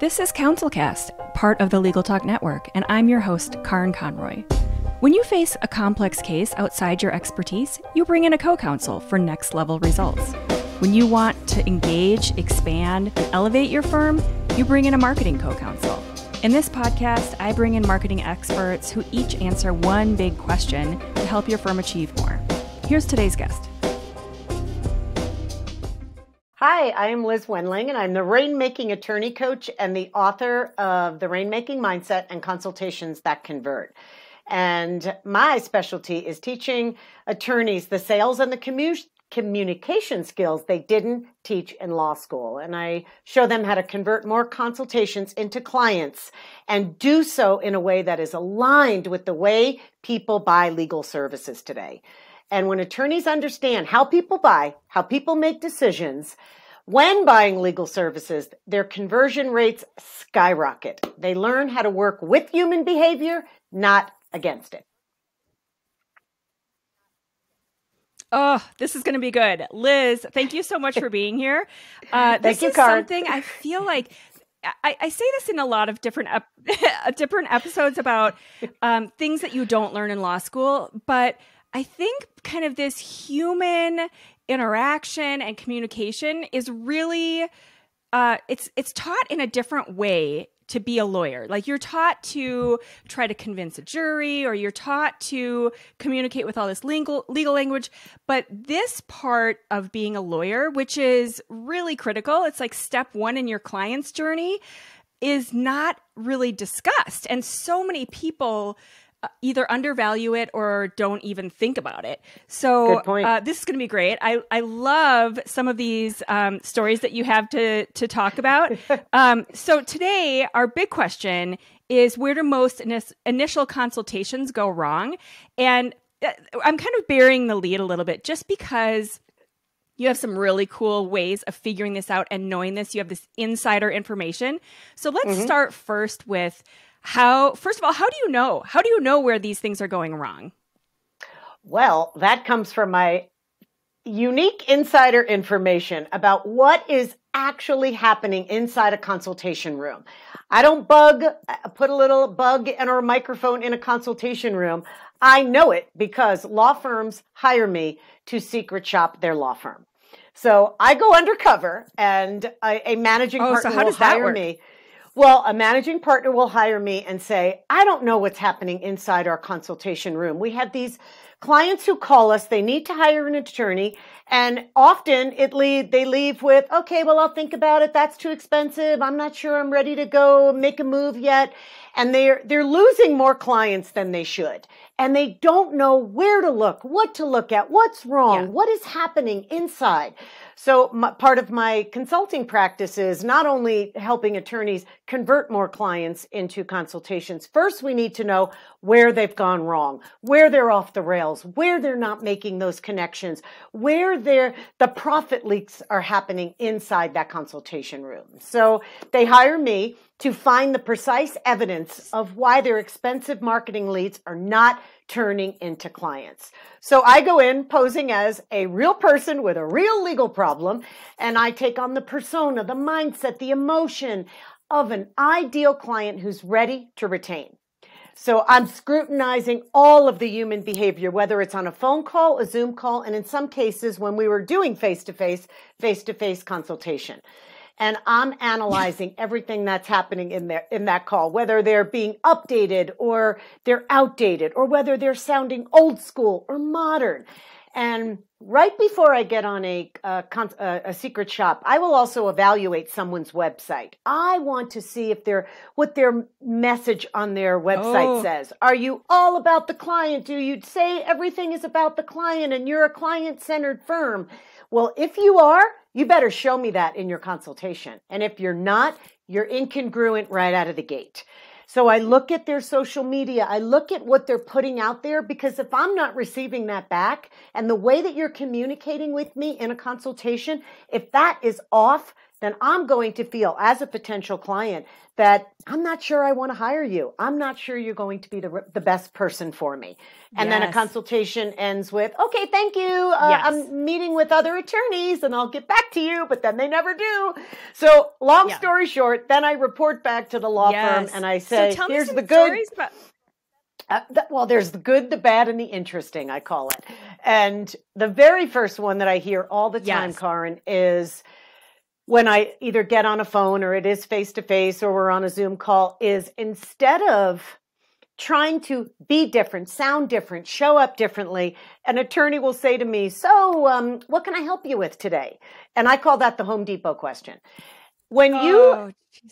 This is CounselCast, part of the Legal Talk Network, and I'm your host, Karin Conroy. When you face a complex case outside your expertise, you bring in a co-counsel for next-level results. When you want to engage, expand, and elevate your firm, you bring in a marketing co-counsel. In this podcast, I bring in marketing experts who each answer one big question to help your firm achieve more. Here's today's guest. Hi, I am Liz Wendling, and I'm the Rainmaking attorney coach and the author of The Rainmaking Mindset and Consultations That Convert. And my specialty is teaching attorneys the sales and the communication skills they didn't teach in law school. And I show them how to convert more consultations into clients and do so in a way that is aligned with the way people buy legal services today. And when attorneys understand how people buy, how people make decisions, when buying legal services, their conversion rates skyrocket. They learn how to work with human behavior, not against it. Oh, this is going to be good. Liz, thank you so much for being here. Thank you, Karin. Something I feel like I say this in a lot of different episodes about things that you don't learn in law school, but I think kind of this human interaction and communication is really, it's taught in a different way to be a lawyer. Like you're taught to try to convince a jury, or you're taught to communicate with all this legal language. But this part of being a lawyer, which is really critical, it's like step one in your client's journey, is not really discussed. And so many people either undervalue it or don't even think about it. So this is going to be great. I love some of these stories that you have to talk about. So today, our big question is, where do most initial consultations go wrong? And I'm kind of burying the lead a little bit just because you have some really cool ways of figuring this out and knowing this. You have this insider information. So let's start first with first of all, how do you know? How do you know where these things are going wrong? Well, that comes from my unique insider information about what is actually happening inside a consultation room. I don't put a little bug or a microphone in a consultation room. I know it because law firms hire me to secret shop their law firm. So I go undercover and a managing partner will hire me. Well, a managing partner will hire me and say, I don't know what's happening inside our consultation room. We have these clients who call us. They need to hire an attorney. And often they leave with, okay, well, I'll think about it. That's too expensive. I'm not sure I'm ready to go make a move yet. And they're losing more clients than they should. And they don't know where to look, what to look at, what's wrong, what is happening inside. So part of my consulting practice is not only helping attorneys convert more clients into consultations. First, we need to know where they've gone wrong, where they're off the rails, where they're not making those connections, where the profit leaks are happening inside that consultation room. So they hire me to find the precise evidence of why their expensive marketing leads are not turning into clients. So I go in posing as a real person with a real legal problem, and I take on the persona, the mindset, the emotion of an ideal client who's ready to retain. So I'm scrutinizing all of the human behavior, whether it's on a phone call, a Zoom call, and in some cases when we were doing face-to-face consultation. And I'm analyzing everything that's happening in that call, whether they're being updated or they're outdated, or whether they're sounding old school or modern. And right before I get on a secret shop, I will also evaluate someone's website. I want to see what their message on their website says. Are you all about the client? Do you say everything is about the client and you're a client-centered firm? Well, if you are, you better show me that in your consultation. And if you're not, you're incongruent right out of the gate. So I look at their social media. I look at what they're putting out there, because if I'm not receiving that back, and the way that you're communicating with me in a consultation, if that is off, then I'm going to feel as a potential client that I'm not sure I want to hire you. I'm not sure you're going to be the best person for me. And then a consultation ends with, okay, thank you. I'm meeting with other attorneys and I'll get back to you, but then they never do. So long story short, then I report back to the law firm and I say, so here's the good. Well, there's the good, the bad, and the interesting, I call it. And the very first one that I hear all the time, Karin, is when I either get on a phone or it is face-to-face or we're on a Zoom call, is instead of trying to be different, sound different, show up differently, an attorney will say to me, so what can I help you with today? And I call that the Home Depot question.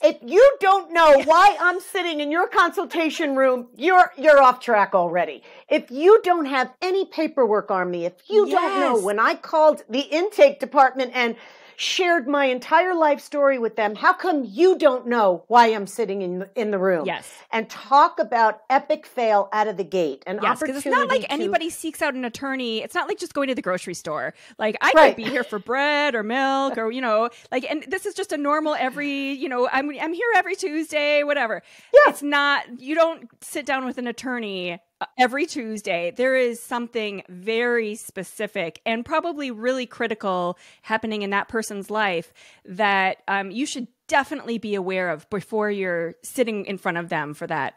If you don't know why I'm sitting in your consultation room, you're off track already. If you don't have any paperwork on me, if you don't know when I called the intake department and shared my entire life story with them, how come you don't know why I'm sitting in the room? And talk about epic fail out of the gate. Because it's not like anybody seeks out an attorney. It's not like just going to the grocery store. Like I could be here for bread or milk or, and this is just a normal every, I'm here every Tuesday, whatever. It's not, you don't sit down with an attorney every Tuesday. There is something very specific and probably really critical happening in that person's life that you should definitely be aware of before you're sitting in front of them for that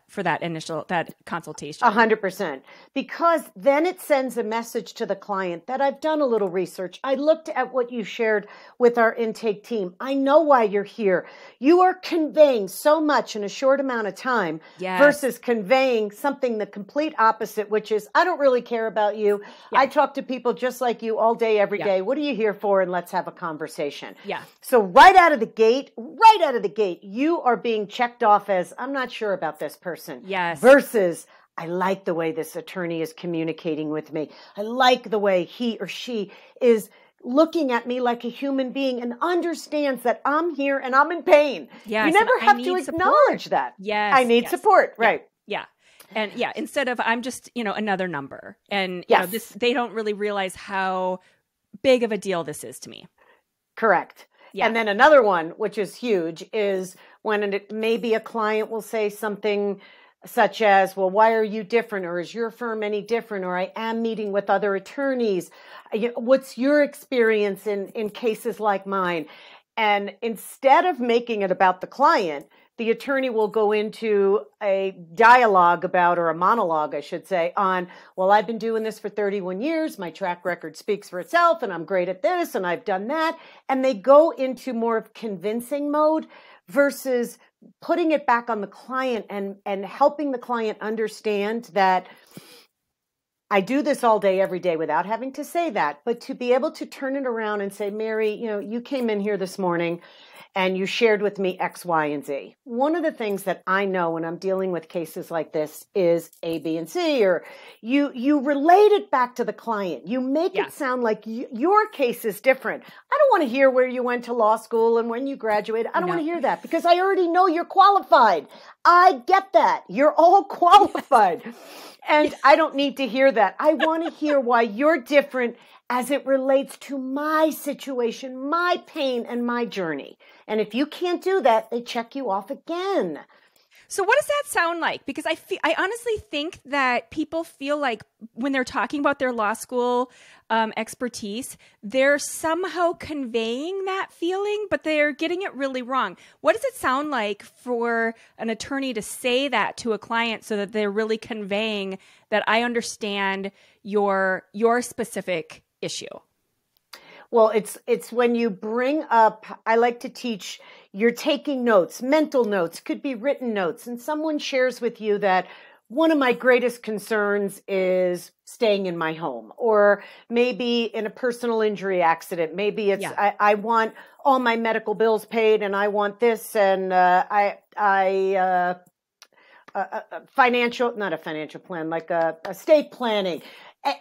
consultation. 100%. Because then it sends a message to the client that I've done a little research. I looked at what you shared with our intake team. I know why you're here. You are conveying so much in a short amount of time versus conveying something the complete opposite, which is, I don't really care about you. I talk to people just like you all day, every day. What are you here for? And let's have a conversation. So right out of the gate, you are being checked off as, I'm not sure about this person. Versus, I like the way this attorney is communicating with me. I like the way he or she is looking at me like a human being and understands that I'm here and I'm in pain. You never have to acknowledge that. I need support. Right. And instead of I'm just, another number. And they don't really realize how big of a deal this is to me. Correct. And then another one, which is huge, is when maybe a client will say something such as, well, why are you different? Or is your firm any different? Or I am meeting with other attorneys. What's your experience in cases like mine? And instead of making it about the client, the attorney will go into a dialogue about, or a monologue, I should say, on, well, I've been doing this for 31 years. My track record speaks for itself, and I'm great at this, and I've done that. And they go into more of convincing mode versus putting it back on the client and helping the client understand that I do this all day, every day without having to say that, but to be able to turn it around and say, Mary, you came in here this morning and you shared with me X, Y, and Z. One of the things that I know when I'm dealing with cases like this is A, B, and C, or you relate it back to the client. You make it sound like your case is different. I don't want to hear where you went to law school and when you graduated. I don't want to hear that because I already know you're qualified. I get that. You're all qualified. And I don't need to hear that. I want to hear why you're different as it relates to my situation, my pain, and my journey. And if you can't do that, they check you off again. So what does that sound like? Because I honestly think that people feel like when they're talking about their law school expertise, they're somehow conveying that feeling, but they're getting it really wrong. What does it sound like for an attorney to say that to a client so that they're really conveying that I understand your specific issue? Well, it's when you bring up, I like to teach, you're taking notes, mental notes, could be written notes, and someone shares with you that one of my greatest concerns is staying in my home, or maybe in a personal injury accident. Maybe it's, I want all my medical bills paid and I want this, and financial, not a financial plan, like a estate planning.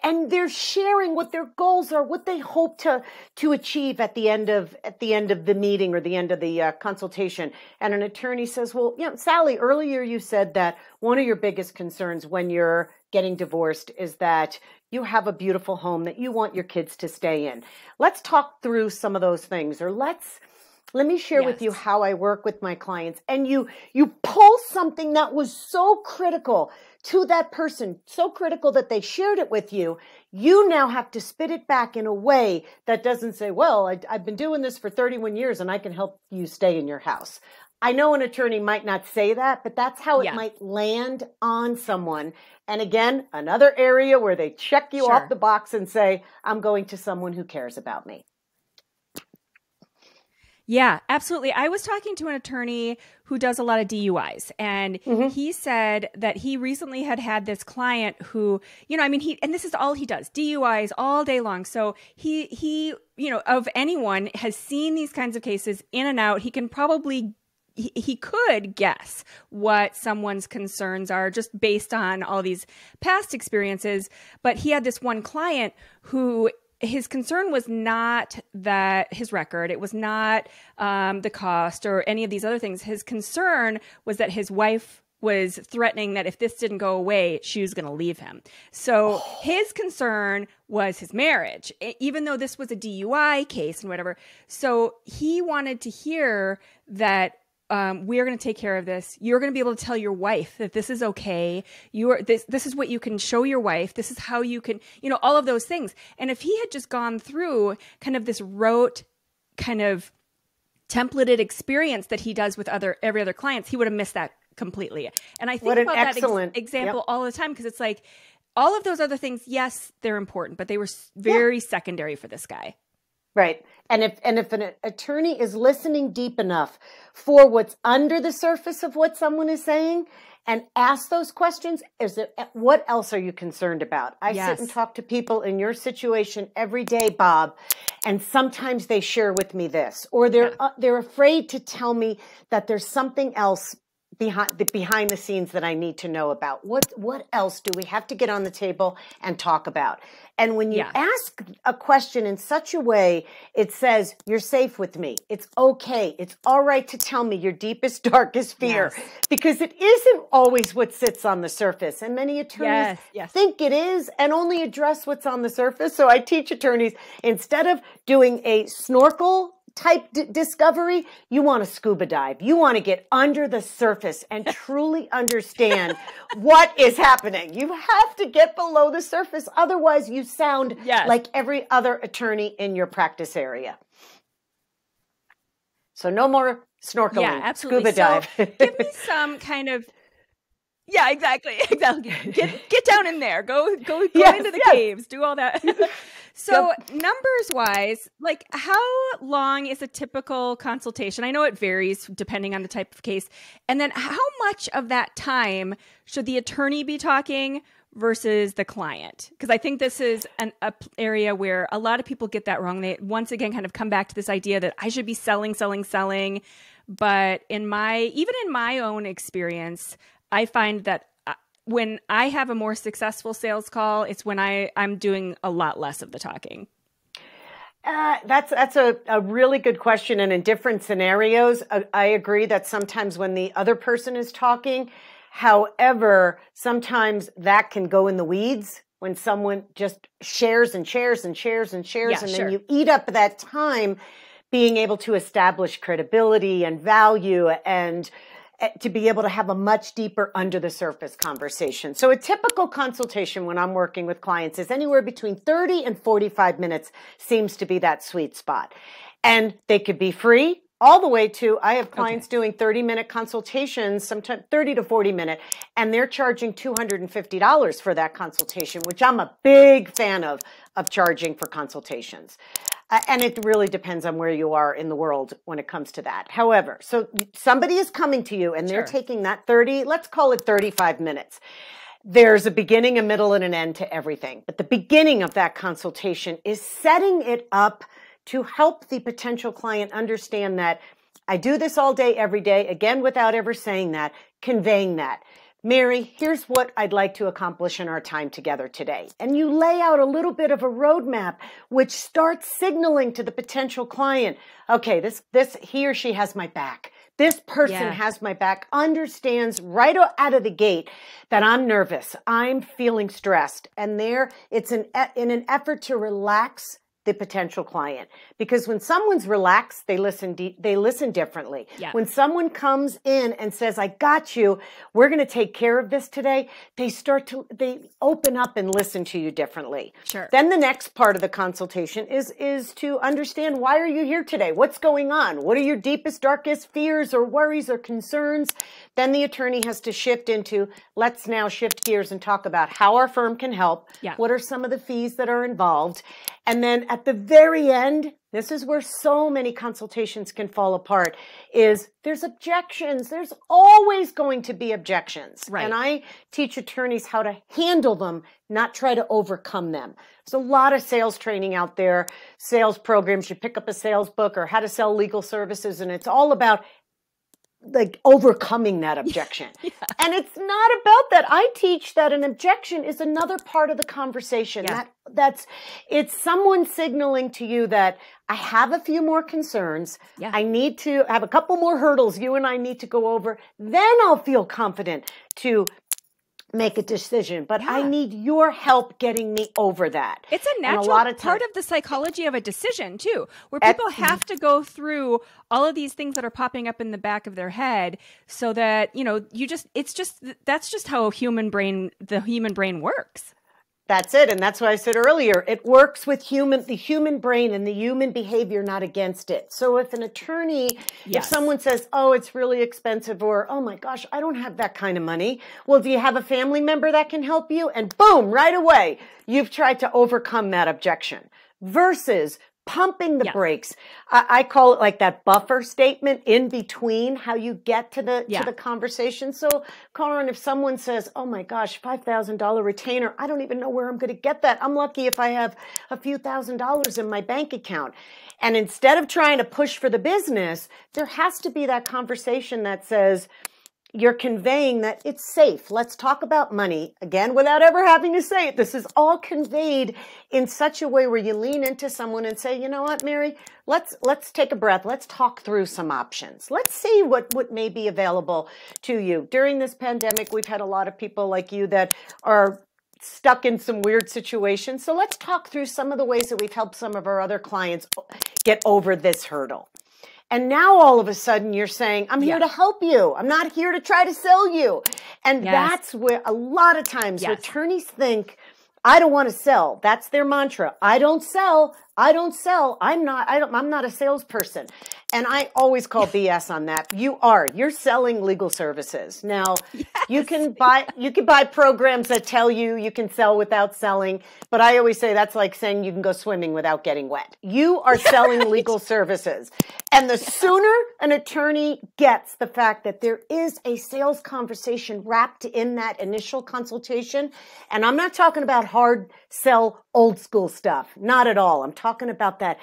And they're sharing what their goals are, what they hope to achieve at the end of the meeting or the end of the consultation. And an attorney says, well, Sally, earlier you said that one of your biggest concerns when you're getting divorced is that you have a beautiful home that you want your kids to stay in. Let's talk through some of those things, or let's let me share with you Yes. how I work with my clients. And you pull something that was so critical to that person, so critical that they shared it with you. You now have to spit it back in a way that doesn't say, well, I've been doing this for 31 years and I can help you stay in your house. I know an attorney might not say that, but that's how it might land on someone. And again, another area where they check you off the box and say, I'm going to someone who cares about me. Yeah, absolutely. I was talking to an attorney who does a lot of DUIs, and he said that he recently had this client who, and this is all he does, DUIs all day long. So he, of anyone has seen these kinds of cases in and out. He can probably he could guess what someone's concerns are just based on all these past experiences. But he had this one client who his concern was not that his record, it was not the cost or any of these other things. His concern was that his wife was threatening that if this didn't go away, she was going to leave him. So his concern was his marriage, even though this was a DUI case and whatever. So he wanted to hear that we are going to take care of this. You're going to be able to tell your wife that this is okay. This is what you can show your wife. This is how you can, all of those things. And if he had just gone through kind of this rote, kind of templated experience that he does with every other clients, he would have missed that completely. And I think about that example all the time, because it's like all of those other things, yes, they're important, but they were very secondary for this guy. Right. And if an attorney is listening deep enough for what's under the surface of what someone is saying and ask those questions, what else are you concerned about? I sit and talk to people in your situation every day, Bob, and sometimes they share with me this, or they're afraid to tell me that there's something else behind the scenes that I need to know about. What else do we have to get on the table and talk about? And when you ask a question in such a way, it says, you're safe with me. It's okay. It's all right to tell me your deepest, darkest fear, because it isn't always what sits on the surface. And many attorneys think it is and only address what's on the surface. So I teach attorneys, instead of doing a snorkel type discovery, you want to scuba dive. You want to get under the surface and truly understand what is happening. You have to get below the surface. Otherwise, you sound like every other attorney in your practice area. So no more snorkeling. Yeah, absolutely. Scuba dive. So give me some kind of exactly. Get down in there. Go into the caves. Do all that. So numbers wise, like how long is a typical consultation? I know it varies depending on the type of case. And then how much of that time should the attorney be talking versus the client? Because I think this is an area where a lot of people get that wrong. They once again kind of come back to this idea that I should be selling. But even in my own experience, I find that when I have a more successful sales call, it's when I'm doing a lot less of the talking. That's a really good question. And in different scenarios, I agree that sometimes when the other person is talking, however, sometimes that can go in the weeds when someone just shares and shares and shares and shares. Then you eat up that time being able to establish credibility and value and to be able to have a much deeper under the surface conversation. So a typical consultation when I'm working with clients is anywhere between 30 and 45 minutes seems to be that sweet spot. And they could be free all the way to, I have clients doing 30-minute consultations, sometimes 30 to 40 minute, and they're charging $250 for that consultation, which I'm a big fan of charging for consultations. And it really depends on where you are in the world when it comes to that. However, so somebody is coming to you and they're taking that 30, let's call it 35 minutes. There's a beginning, a middle, and an end to everything. But the beginning of that consultation is setting it up to help the potential client understand that I do this all day, every day, again, without ever saying that, conveying that. Mary, here's what I'd like to accomplish in our time together today. And you lay out a little bit of a roadmap, which starts signaling to the potential client, okay, this he or she has my back. This person has my back, understands right out of the gate that I'm nervous, I'm feeling stressed. And it's in an effort to relax the potential client. Because when someone's relaxed, they listen differently. Yeah. When someone comes in and says, I got you, we're going to take care of this today, they open up and listen to you differently. Sure. Then the next part of the consultation is to understand, why are you here today? What's going on? What are your deepest, darkest fears or worries or concerns? Then the attorney has to shift into, let's now shift gears and talk about how our firm can help. Yeah. What are some of the fees that are involved? And then at the very end, this is where so many consultations can fall apart, is there's objections. There's always going to be objections. Right. And I teach attorneys how to handle them, not try to overcome them. There's a lot of sales training out there, sales programs. You pick up a sales book or how to sell legal services, and it's all about like overcoming that objection. Yeah. And it's not about that. I teach that an objection is another part of the conversation. Yeah. It's someone signaling to you that I have a few more concerns. Yeah. I need to have a couple more hurdles you and I need to go over. Then I'll feel confident to make a decision, but I need your help getting me over that. It's a natural part of the psychology of a decision too, where people have to go through all of these things that are popping up in the back of their head so that, that's just how the human brain works. That's it. And that's why I said earlier, it works with the human brain and the human behavior, not against it. So if an attorney, if someone says, oh, it's really expensive, or, oh my gosh, I don't have that kind of money. Well, do you have a family member that can help you? And boom, right away, you've tried to overcome that objection versus pumping the brakes. I call it like that buffer statement in between how you get to the conversation. So, Colin, if someone says, oh my gosh, $5,000 retainer, I don't even know where I'm going to get that. I'm lucky if I have a few $1,000s in my bank account. And instead of trying to push for the business, there has to be that conversation that says, you're conveying that it's safe. Let's talk about money again without ever having to say it. This is all conveyed in such a way where you lean into someone and say, you know what, Mary, let's take a breath. Let's talk through some options. Let's see what may be available to you. During this pandemic, we've had a lot of people like you that are stuck in some weird situations. So let's talk through some of the ways that we've helped some of our other clients get over this hurdle. And now all of a sudden you're saying, I'm here to help you. I'm not here to try to sell you. And that's where a lot of times attorneys think, I don't want to sell. That's their mantra. I don't sell. I don't sell. I'm not a salesperson. And I always call BS on that. You're selling legal services. Now, you can buy programs that tell you can sell without selling, but I always say that's like saying you can go swimming without getting wet. You are selling legal services. And the sooner an attorney gets the fact that there is a sales conversation wrapped in that initial consultation, and I'm not talking about hard sell old school stuff, not at all. I'm talking about that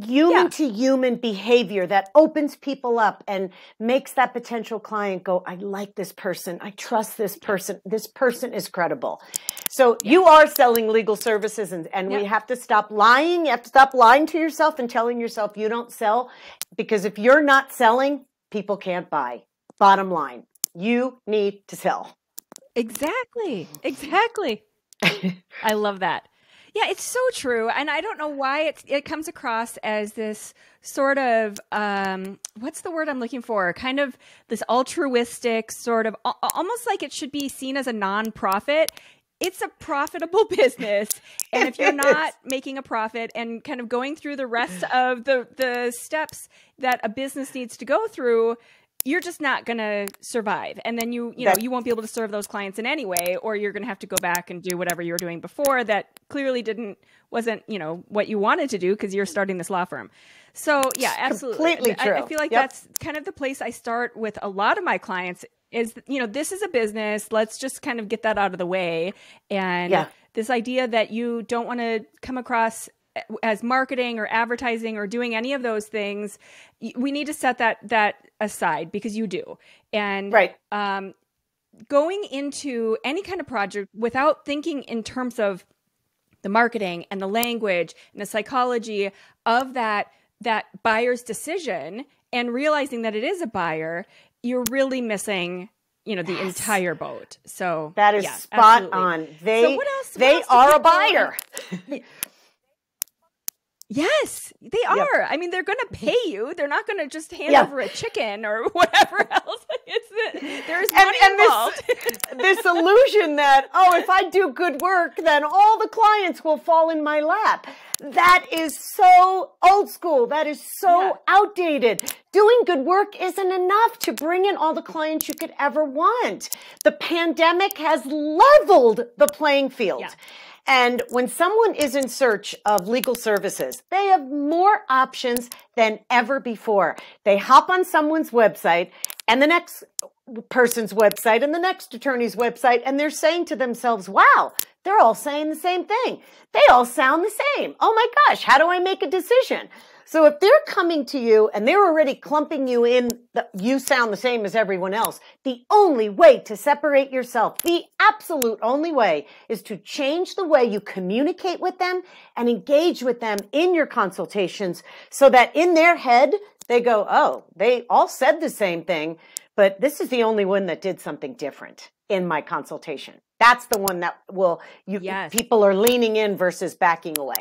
human to human behavior that opens people up and makes that potential client go, I like this person. I trust this person. This person is credible. So you are selling legal services, and we have to stop lying. You have to stop lying to yourself and telling yourself you don't sell, because if you're not selling, people can't buy. Bottom line, you need to sell. Exactly. I love that. Yeah, it's so true. And I don't know why it comes across as this sort of, what's the word I'm looking for? Kind of this altruistic sort of, almost like it should be seen as a nonprofit. It's a profitable business. And if you're not making a profit and kind of going through the rest of the steps that a business needs to go through, you're just not going to survive. And then you won't be able to serve those clients in any way, or you're going to have to go back and do whatever you were doing before that clearly wasn't, what you wanted to do because you're starting this law firm. So yeah, absolutely. Completely true. I feel like that's kind of the place I start with a lot of my clients is, this is a business. Let's just kind of get that out of the way. And this idea that you don't want to come across as marketing or advertising or doing any of those things, we need to set that aside, because you do. And going into any kind of project without thinking in terms of the marketing and the language and the psychology of that buyer's decision and realizing that it is a buyer, you're really missing the entire boat. So that is spot on. They are a buyer. Yes, they Yep. are. I mean, they're going to pay you. They're not going to just hand Yeah. over a chicken or whatever else. There's money involved. This illusion that, oh, if I do good work, then all the clients will fall in my lap. That is so old school. That is so outdated. Doing good work isn't enough to bring in all the clients you could ever want. The pandemic has leveled the playing field. Yeah. And when someone is in search of legal services, they have more options than ever before. They hop on someone's website and the next person's website and the next attorney's website, and they're saying to themselves, wow, they're all saying the same thing. They all sound the same. Oh my gosh, how do I make a decision? So if they're coming to you and they're already clumping you in, you sound the same as everyone else, the only way to separate yourself, the absolute only way, is to change the way you communicate with them and engage with them in your consultations so that in their head, they go, oh, they all said the same thing, but this is the only one that did something different in my consultation. That's the one that will, people are leaning in versus backing away.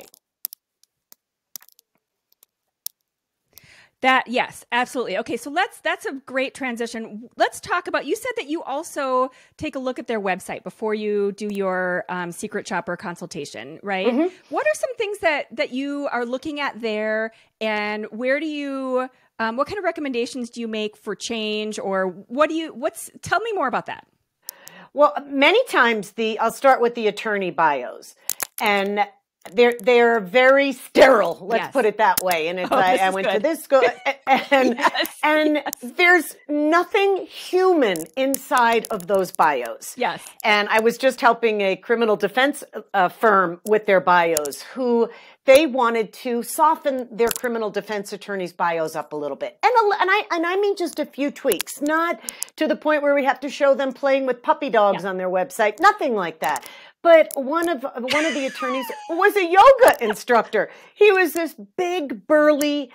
Yes, absolutely. Okay, so that's a great transition. Let's talk about, you said that you also take a look at their website before you do your secret shopper consultation, right? Mm-hmm. What are some things that you are looking at there, and where do you, what kind of recommendations do you make for change, or tell me more about that. Well, many times I'll start with the attorney bios, and they're very sterile. Let's put it that way. And it's I went to this school, and there's nothing human inside of those bios. Yes. And I was just helping a criminal defense firm with their bios, who they wanted to soften their criminal defense attorneys' bios up a little bit. And I mean just a few tweaks, not to the point where we have to show them playing with puppy dogs on their website, nothing like that. But one of the attorneys was a yoga instructor. He was this big, burly,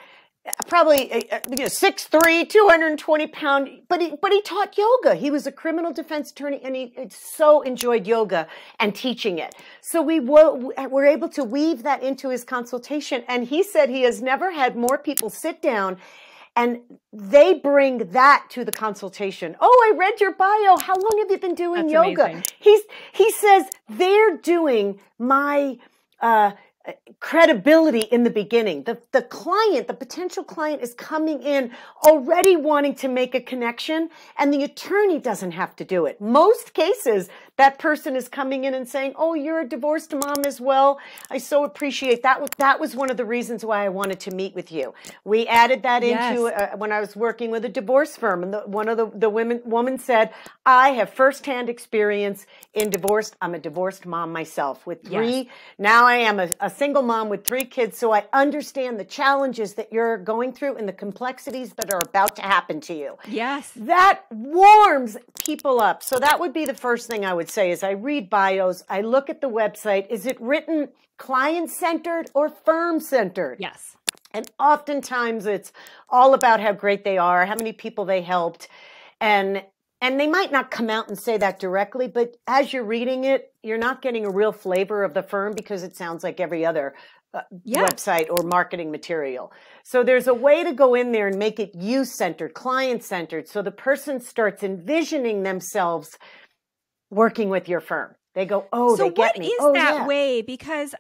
probably 6'3", 220-pound, but he taught yoga. He was a criminal defense attorney, and he so enjoyed yoga and teaching it. So we were able to weave that into his consultation, and he said he has never had more people sit down and they bring that to the consultation. Oh, I read your bio. How long have you been doing yoga? Amazing. He says they're doing my credibility in the beginning. The client, the potential client, is coming in already wanting to make a connection, and the attorney doesn't have to do it. Most cases, that person is coming in and saying, oh, you're a divorced mom as well. I so appreciate that. That was one of the reasons why I wanted to meet with you. We added that into when I was working with a divorce firm, and one of the woman said, I have firsthand experience in divorce. I'm a divorced mom myself with three. Now I am a single mom with 3 kids, so I understand the challenges that you're going through and the complexities that are about to happen to you. Yes. That warms people up. So that would be the first thing I would say is I read bios, I look at the website. Is it written client-centered or firm-centered? Yes. And oftentimes it's all about how great they are, how many people they helped, and they might not come out and say that directly, but as you're reading it, you're not getting a real flavor of the firm because it sounds like every other website or marketing material. So there's a way to go in there and make it you-centered, client-centered, so the person starts envisioning themselves working with your firm. They go, oh, they get me. So what is that way? Because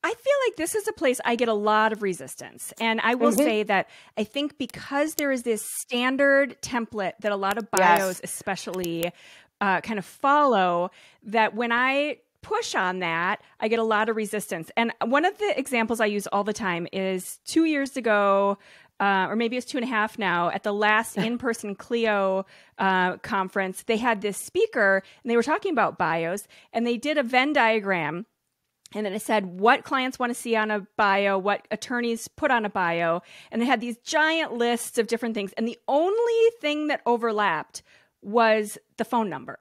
I feel like this is a place I get a lot of resistance. And I will say that I think because there is this standard template that a lot of bios especially kind of follow, that when I push on that, I get a lot of resistance. And one of the examples I use all the time is 2 years ago, or maybe it's 2.5 now, at the last in-person Clio conference, they had this speaker and they were talking about bios, and they did a Venn diagram. And then it said what clients want to see on a bio, what attorneys put on a bio. And they had these giant lists of different things. And the only thing that overlapped was the phone number.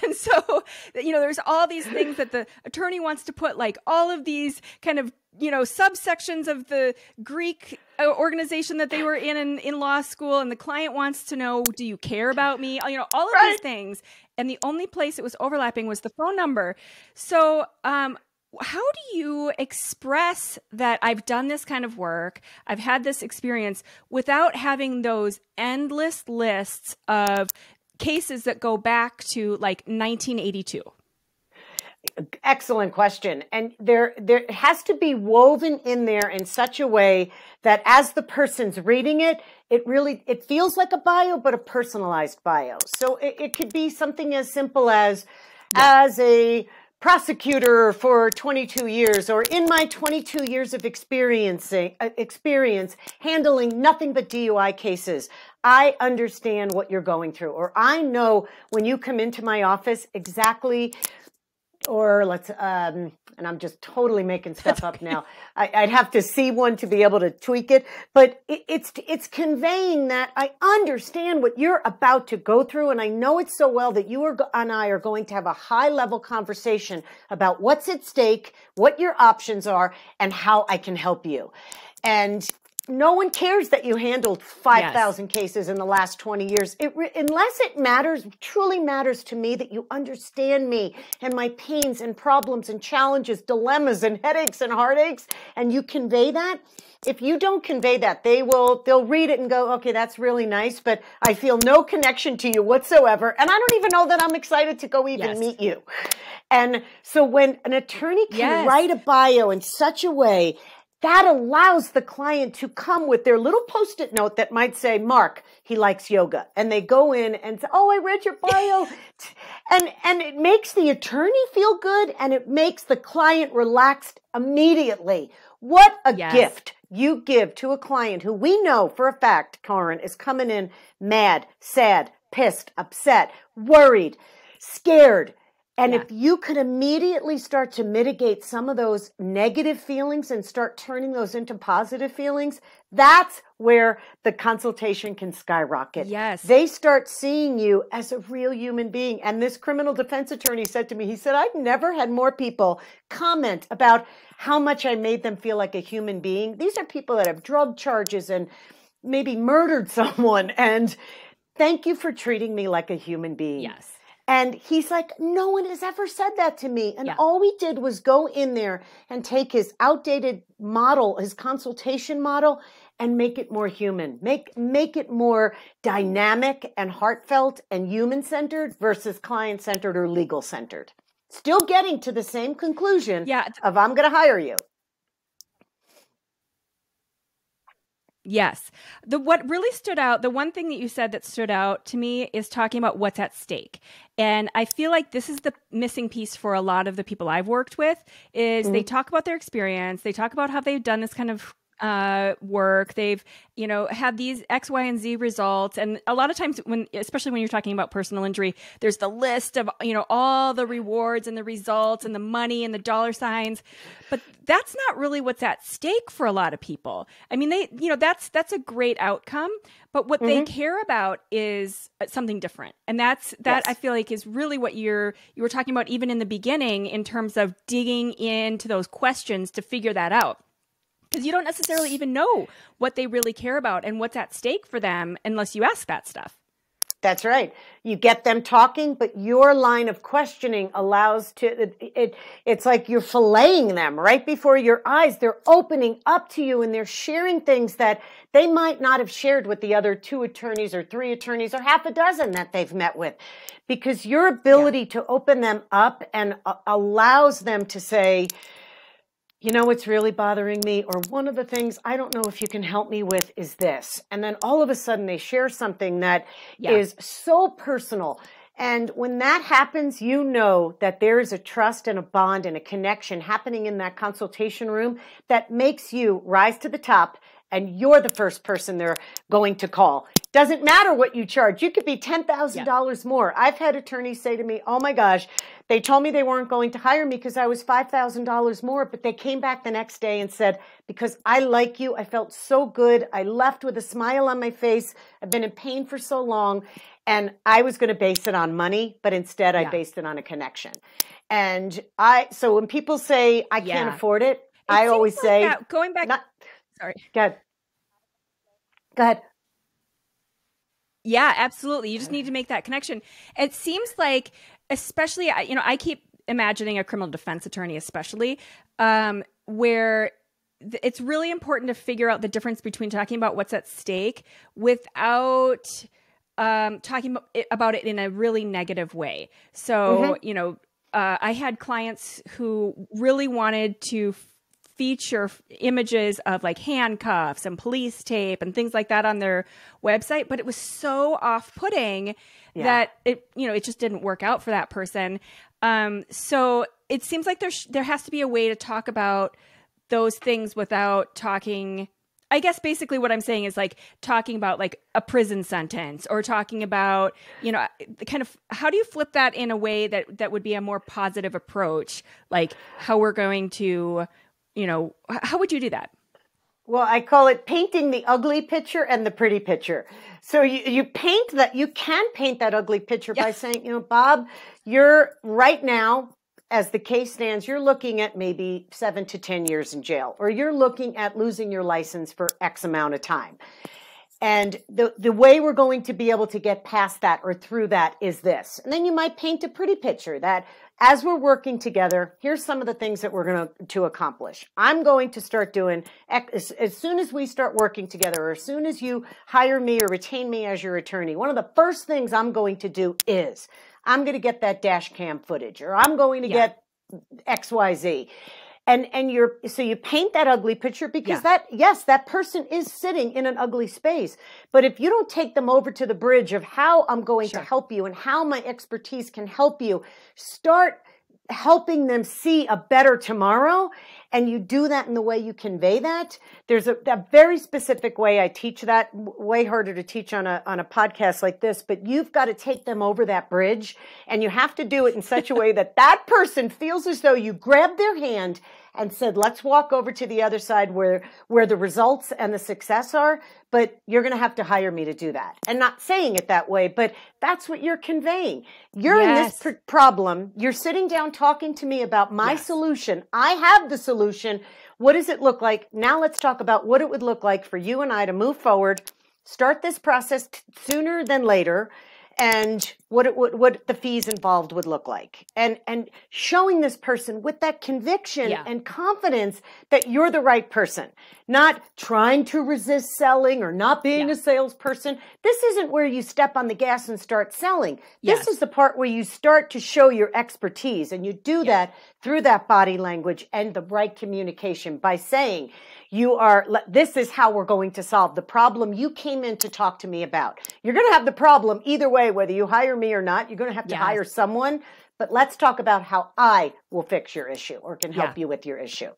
And so, there's all these things that the attorney wants to put, like all of these kind of, subsections of the Greek organization that they were in law school. And the client wants to know, do you care about me? All of these things. And the only place it was overlapping was the phone number. So how do you express that I've done this kind of work, I've had this experience without having those endless lists of cases that go back to like 1982? Excellent question. And there has to be woven in there in such a way that as the person's reading it, it feels like a bio, but a personalized bio. So it could be something as simple as a prosecutor for 22 years, or in my 22 years of experience handling nothing but DUI cases, I understand what you're going through, or I know when you come into my office exactly. Or and I'm just totally making stuff up now. I'd have to see one to be able to tweak it, but it's conveying that I understand what you're about to go through, and I know it so well that you and I are going to have a high level conversation about what's at stake, what your options are, and how I can help you. And no one cares that you handled 5,000 cases in the last 20 years. Unless it truly matters to me that you understand me and my pains and problems and challenges, dilemmas and headaches and heartaches, and you convey that. If you don't convey that, they'll read it and go, okay, that's really nice, but I feel no connection to you whatsoever. And I don't even know that I'm excited to go even meet you. And so when an attorney can write a bio in such a way that allows the client to come with their little Post-it note that might say, Mark, he likes yoga. And they go in and say, oh, I read your bio. and it makes the attorney feel good, and it makes the client relaxed immediately. What a gift you give to a client who we know for a fact, Karen, is coming in mad, sad, pissed, upset, worried, scared. And if you could immediately start to mitigate some of those negative feelings and start turning those into positive feelings, that's where the consultation can skyrocket. Yes. They start seeing you as a real human being. And this criminal defense attorney said to me, he said, I've never had more people comment about how much I made them feel like a human being. These are people that have drug charges and maybe murdered someone. And thank you for treating me like a human being. Yes. And he's like, no one has ever said that to me. And all we did was go in there and take his outdated model, his consultation model, and make it more human, make it more dynamic and heartfelt and human-centered versus client-centered or legal-centered. Still getting to the same conclusion of I'm going to hire you. Yes. What really stood out, the one thing that you said that stood out to me is talking about what's at stake. And I feel like this is the missing piece for a lot of the people I've worked with is they talk about their experience. They talk about how they've done this kind of work. They've, had these X, Y, and Z results. And a lot of times especially when you're talking about personal injury, there's the list of, all the rewards and the results and the money and the dollar signs, but that's not really what's at stake for a lot of people. I mean, that's a great outcome, but what they care about is something different. And that I feel like is really what you were talking about even in the beginning in terms of digging into those questions to figure that out. Because you don't necessarily even know what they really care about and what's at stake for them unless you ask that stuff. That's right. You get them talking, but your line of questioning allows it's like you're filleting them right before your eyes. They're opening up to you and they're sharing things that they might not have shared with the other 2 attorneys or 3 attorneys or half a dozen that they've met with. Because your ability to open them up and allows them to say, what's really bothering me, or one of the things I don't know if you can help me with is this. And then all of a sudden they share something that is so personal. And when that happens, you know that there is a trust and a bond and a connection happening in that consultation room that makes you rise to the top, and you're the first person they're going to call. Doesn't matter what you charge. You could be $10,000 more. I've had attorneys say to me, oh my gosh, they told me they weren't going to hire me because I was $5,000 more, but they came back the next day and said, because I like you, I felt so good. I left with a smile on my face. I've been in pain for so long. And I was going to base it on money, but instead I based it on a connection. And so when people say, I can't afford it, I always say, that, going back, sorry. Go ahead. Yeah, absolutely. You just need to make that connection. It seems like, especially, I keep imagining a criminal defense attorney, especially, where it's really important to figure out the difference between talking about what's at stake without talking about it in a really negative way. So, I had clients who really wanted to feature images of like handcuffs and police tape and things like that on their website, but it was so off-putting that it just didn't work out for that person. So it seems like there has to be a way to talk about those things without talking. I guess basically what I'm saying is like talking about like a prison sentence or talking about, kind of how do you flip that in a way that would be a more positive approach? Like how we're going to, how would you do that? Well, I call it painting the ugly picture and the pretty picture. So you paint that, you can paint that ugly picture by saying, Bob, you're right now, as the case stands, you're looking at maybe 7 to 10 years in jail, or you're looking at losing your license for X amount of time. And the way we're going to be able to get past that or through that is this. And then you might paint a pretty picture that as we're working together, here's some of the things that we're going to accomplish. I'm going to start doing, as soon as we start working together, or as soon as you hire me or retain me as your attorney, one of the first things I'm going to do is I'm going to get that dash cam footage, or I'm going to get XYZ. So you paint that ugly picture because that person is sitting in an ugly space. But if you don't take them over to the bridge of how I'm going to help you and how my expertise can help you, start helping them see a better tomorrow, and you do that in the way you convey that. There's a very specific way I teach that, way harder to teach on a podcast like this, but you've got to take them over that bridge, and you have to do it in such a way that that person feels as though you grabbed their hand and said, let's walk over to the other side where the results and the success are, but you're going to have to hire me to do that. And not saying it that way, but that's what you're conveying. You're in this problem. You're sitting down talking to me about my solution. I have the solution. What does it look like? Now let's talk about what it would look like for you and I to move forward, start this process sooner than later, and what the fees involved would look like. And showing this person with that conviction and confidence that you're the right person, not trying to resist selling or not being a salesperson. This isn't where you step on the gas and start selling. This is the part where you start to show your expertise, and you do that through that body language and the right communication by saying, this is how we're going to solve the problem you came in to talk to me about. You're going to have the problem either way, whether you hire me or not. You're going to have to hire someone, but let's talk about how I will fix your issue or can help you with your issue.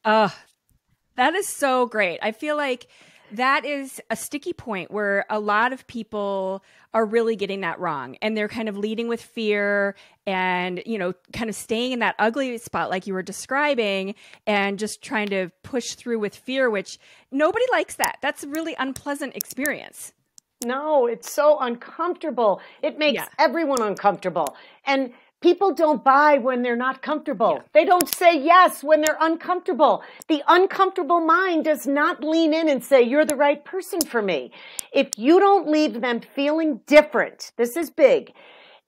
That is so great. I feel like that is a sticky point where a lot of people are really getting that wrong, and they're kind of leading with fear and, kind of staying in that ugly spot like you were describing and just trying to push through with fear, which nobody likes that. That's a really unpleasant experience. No, it's so uncomfortable. It makes everyone uncomfortable. And people don't buy when they're not comfortable. They don't say yes when they're uncomfortable. The uncomfortable mind does not lean in and say, you're the right person for me. If you don't leave them feeling different, this is big,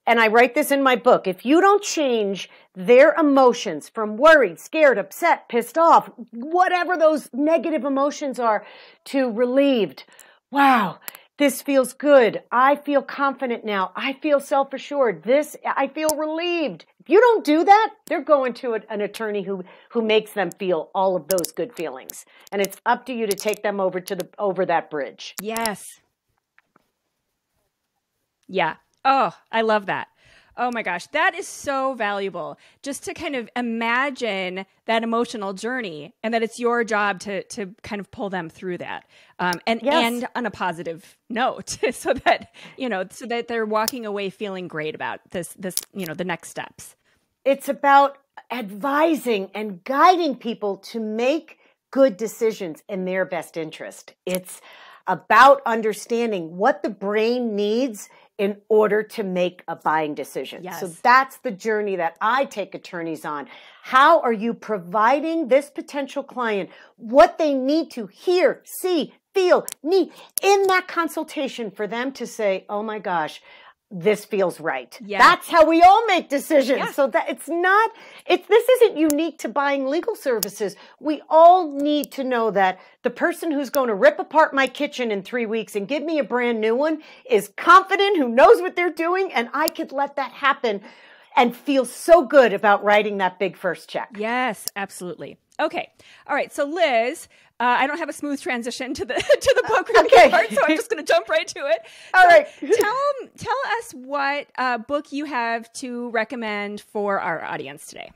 and I write this in my book, if you don't change their emotions from worried, scared, upset, pissed off, whatever those negative emotions are, to relieved, wow, this feels good. I feel confident now. I feel self-assured. I feel relieved. If you don't do that, they're going to an attorney who makes them feel all of those good feelings. And it's up to you to take them over that bridge. Yes. Yeah. Oh, I love that. Oh my gosh, that is so valuable. Just to kind of imagine that emotional journey, and that it's your job to kind of pull them through that, and on a positive note, so that they're walking away feeling great about this the next steps. It's about advising and guiding people to make good decisions in their best interest. It's about understanding what the brain needs in order to make a buying decision. Yes. So that's the journey that I take attorneys on. How are you providing this potential client what they need to hear, see, feel, need in that consultation for them to say, oh my gosh, this feels right. Yeah. That's how we all make decisions. Yeah. So that this isn't unique to buying legal services. We all need to know that the person who's going to rip apart my kitchen in 3 weeks and give me a brand new one is confident, who knows what they're doing, and I could let that happen and feel so good about writing that big first check. Yes, absolutely. Okay. All right. So Liz, I don't have a smooth transition to the book review part, so I'm just going to jump right to it. All right. Tell us what book you have to recommend for our audience today.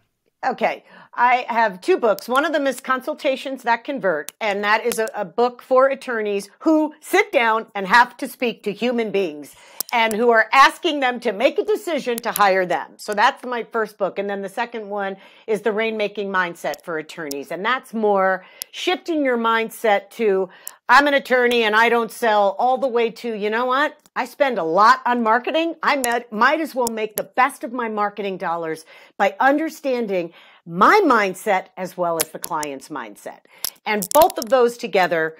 Okay. I have 2 books. One of them is Consultations That Convert, and that is a book for attorneys who sit down and have to speak to human beings and who are asking them to make a decision to hire them. So that's my first book. And then the second one is The Rainmaking Mindset for Attorneys. And that's more shifting your mindset to, I'm an attorney and I don't sell, all the way to, you know what? I spend a lot on marketing. I might as well make the best of my marketing dollars by understanding my mindset as well as the client's mindset. And both of those together,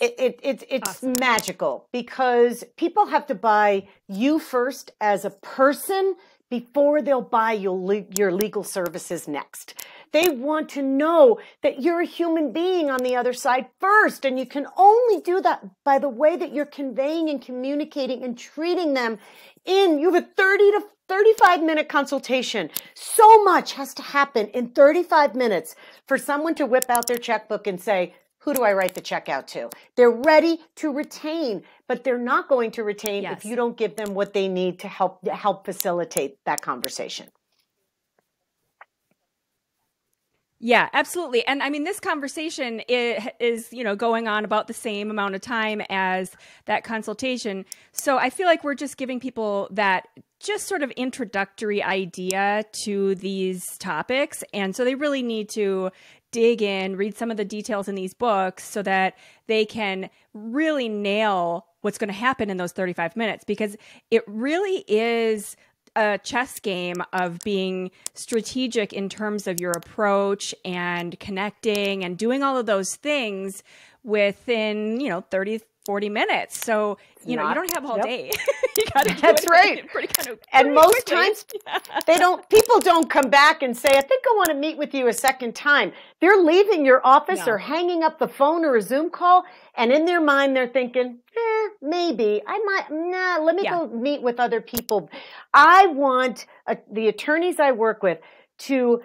it's awesome. Magical, because people have to buy you first as a person before they'll buy your legal services next. They want to know that you're a human being on the other side first. And you can only do that by the way that you're conveying and communicating and treating them you have a 30 to 35-minute consultation. So much has to happen in 35 minutes for someone to whip out their checkbook and say, who do I write the check out to? They're ready to retain, but they're not going to retain if you don't give them what they need to help facilitate that conversation. Yeah, absolutely. And I mean, this conversation is, going on about the same amount of time as that consultation. So I feel like we're just giving people that just sort of introductory idea to these topics. And so they really need to dig in, read some of the details in these books so that they can really nail what's going to happen in those 35 minutes, because it really is a chess game of being strategic in terms of your approach and connecting and doing all of those things within, 30, 40 minutes. So, you don't have all day. You got to do That's right. And most times people don't come back and say, I think I want to meet with you a second time. They're leaving your office or hanging up the phone or a Zoom call. And in their mind, they're thinking, maybe let me go meet with other people. I want the attorneys I work with to,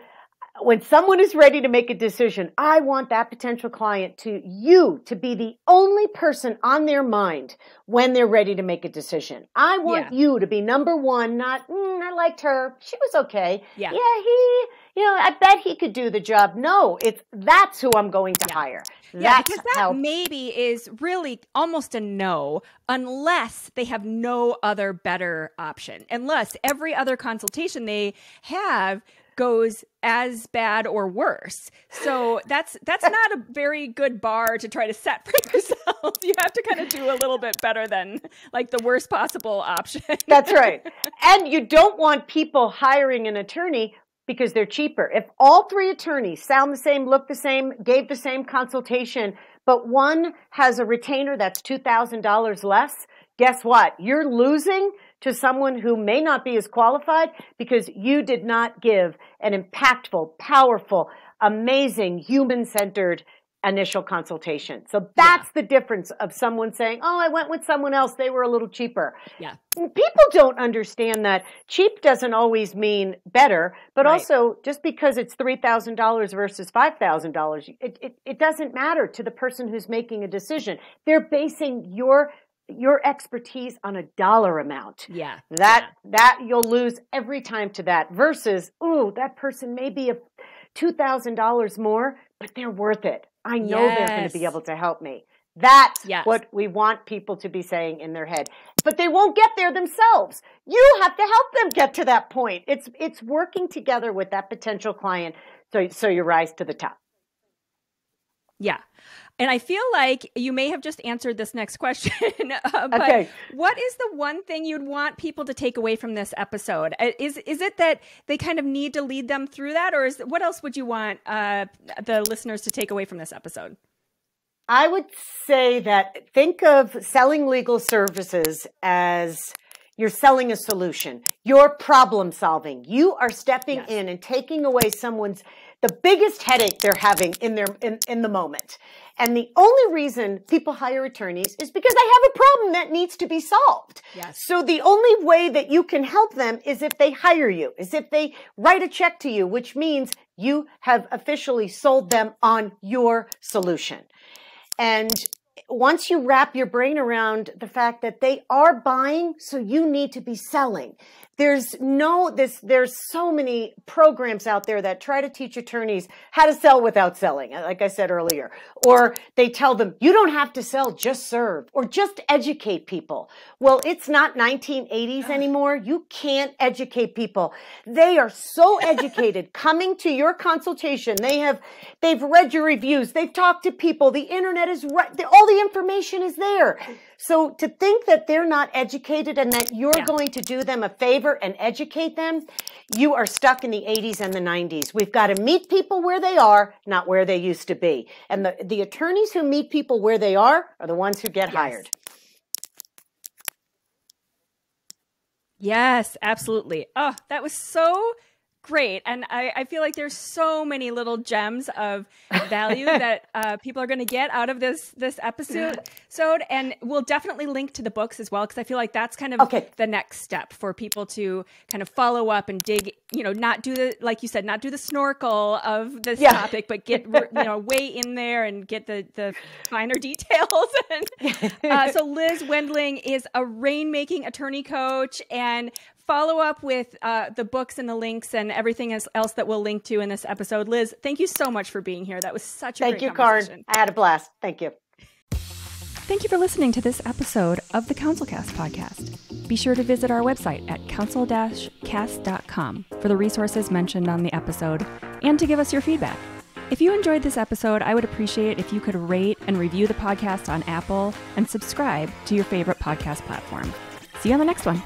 when someone is ready to make a decision, I want that potential client to be the only person on their mind when they're ready to make a decision. I want you to be number one, not, I liked her. She was okay. Yeah, I bet he could do the job. No, that's who I'm going to hire. Because that maybe is really almost a no, unless they have no other better option, unless every other consultation they have goes as bad or worse. So that's not a very good bar to try to set for yourself. You have to kind of do a little bit better than like the worst possible option. That's right. And you don't want people hiring an attorney because they're cheaper. If all 3 attorneys sound the same, look the same, gave the same consultation, but one has a retainer that's $2,000 less, guess what? You're losing to someone who may not be as qualified because you did not give an impactful, powerful, amazing, human-centered initial consultation. So that's the difference of someone saying, oh, I went with someone else. They were a little cheaper. Yeah. People don't understand that cheap doesn't always mean better, but also just because it's $3,000 versus $5,000, it doesn't matter to the person who's making a decision. They're basing your expertise on a dollar amount. That you'll lose every time to that versus, that person may be $2,000 more, but they're worth it. I know they're going to be able to help me. That's what we want people to be saying in their head. But they won't get there themselves. You have to help them get to that point. It's working together with that potential client so you rise to the top. Yeah. And I feel like you may have just answered this next question, but what is the one thing you'd want people to take away from this episode? Is it that they kind of need to lead them through that, or what else would you want the listeners to take away from this episode? I would say that think of selling legal services as You're selling a solution. You're problem solving. You are stepping in and taking away the biggest headache they're having in the moment. And the only reason people hire attorneys is because they have a problem that needs to be solved. Yes. So the only way that you can help them is if they hire you, is if they write a check to you, which means you have officially sold them on your solution. And once you wrap your brain around the fact that they are buying, so you need to be selling. There's so many programs out there that try to teach attorneys how to sell without selling, like I said earlier. Or they tell them, you don't have to sell, just serve, or just educate people. Well, it's not 1980s anymore. You can't educate people. They are so educated coming to your consultation. They've read your reviews. They've talked to people. The internet is right. All the information is there. So to think that they're not educated and that you're going to do them a favor and educate them, you are stuck in the 80s and the 90s. We've got to meet people where they are, not where they used to be. And the attorneys who meet people where they are the ones who get hired. Yes, absolutely. Oh, that was so great. And I feel like there's so many little gems of value that people are going to get out of this episode. And we'll definitely link to the books as well, because I feel like that's kind of the next step for people to kind of follow up and dig, not do the, like you said, not do the snorkel of this topic, but get, way in there and get the finer details. So Liz Wendling is a rainmaking attorney coach, and follow up with the books and the links and everything else that we'll link to in this episode. Liz, thank you so much for being here. That was such a great conversation. Thank you, Karin. I had a blast. Thank you. Thank you for listening to this episode of the CounselCast podcast. Be sure to visit our website at counsel-cast.com for the resources mentioned on the episode and to give us your feedback. If you enjoyed this episode, I would appreciate if you could rate and review the podcast on Apple and subscribe to your favorite podcast platform. See you on the next one.